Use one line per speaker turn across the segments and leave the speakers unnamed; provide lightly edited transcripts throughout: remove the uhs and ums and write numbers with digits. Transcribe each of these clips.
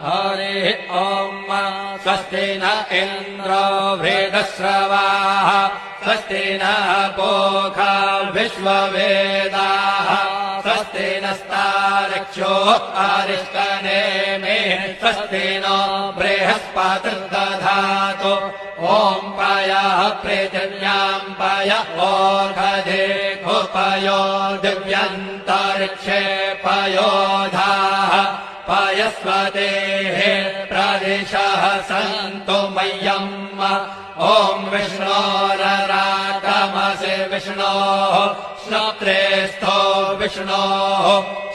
हरिः ॐ स्वस्ति न इन्द्रो वृद्धश्रवाः स्वस्ति नः पूषा विश्ववेदाः स्वस्ति नस्तार्क्ष्यो अरिष्टनेमिः स्वस्ति नो बृहस्पतिर्दधातु ॐ पयः पृथिव्यां पय ओषधे पयो दिव्यन्तरिक्षे पयोधाः पयस्वतेः प्रदिशः सन्तु मह्यम् ॐ विष्णोरराटमसि विष्णोः श्रोत्रेस्थो विष्णोः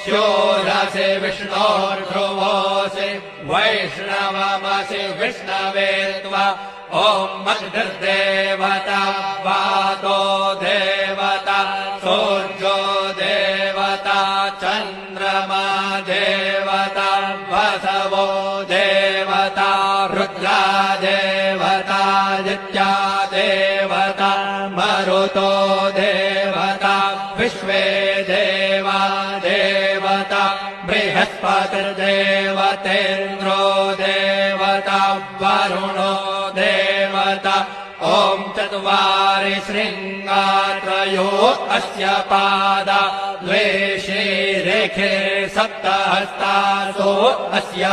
शूरसि विष्णोर्ध्रुवोऽसि वैष्णवमसि विष्णवे त्वा ॐ अग्निर्देवता वातो देवता सूर्यो देवता चन्द्रमा देवता वसवो देवता रुद्रा देवता नित्या देवता मरुतो देवता विश्वे देवा देवता बृहस्पतिर्देवतेन्द्रो देवता वरुणो देवता ॐ चत्वारि शृङ्गात्रयो अस्य पादा द्वे शीरेखे सप्तहस्तासो अस्य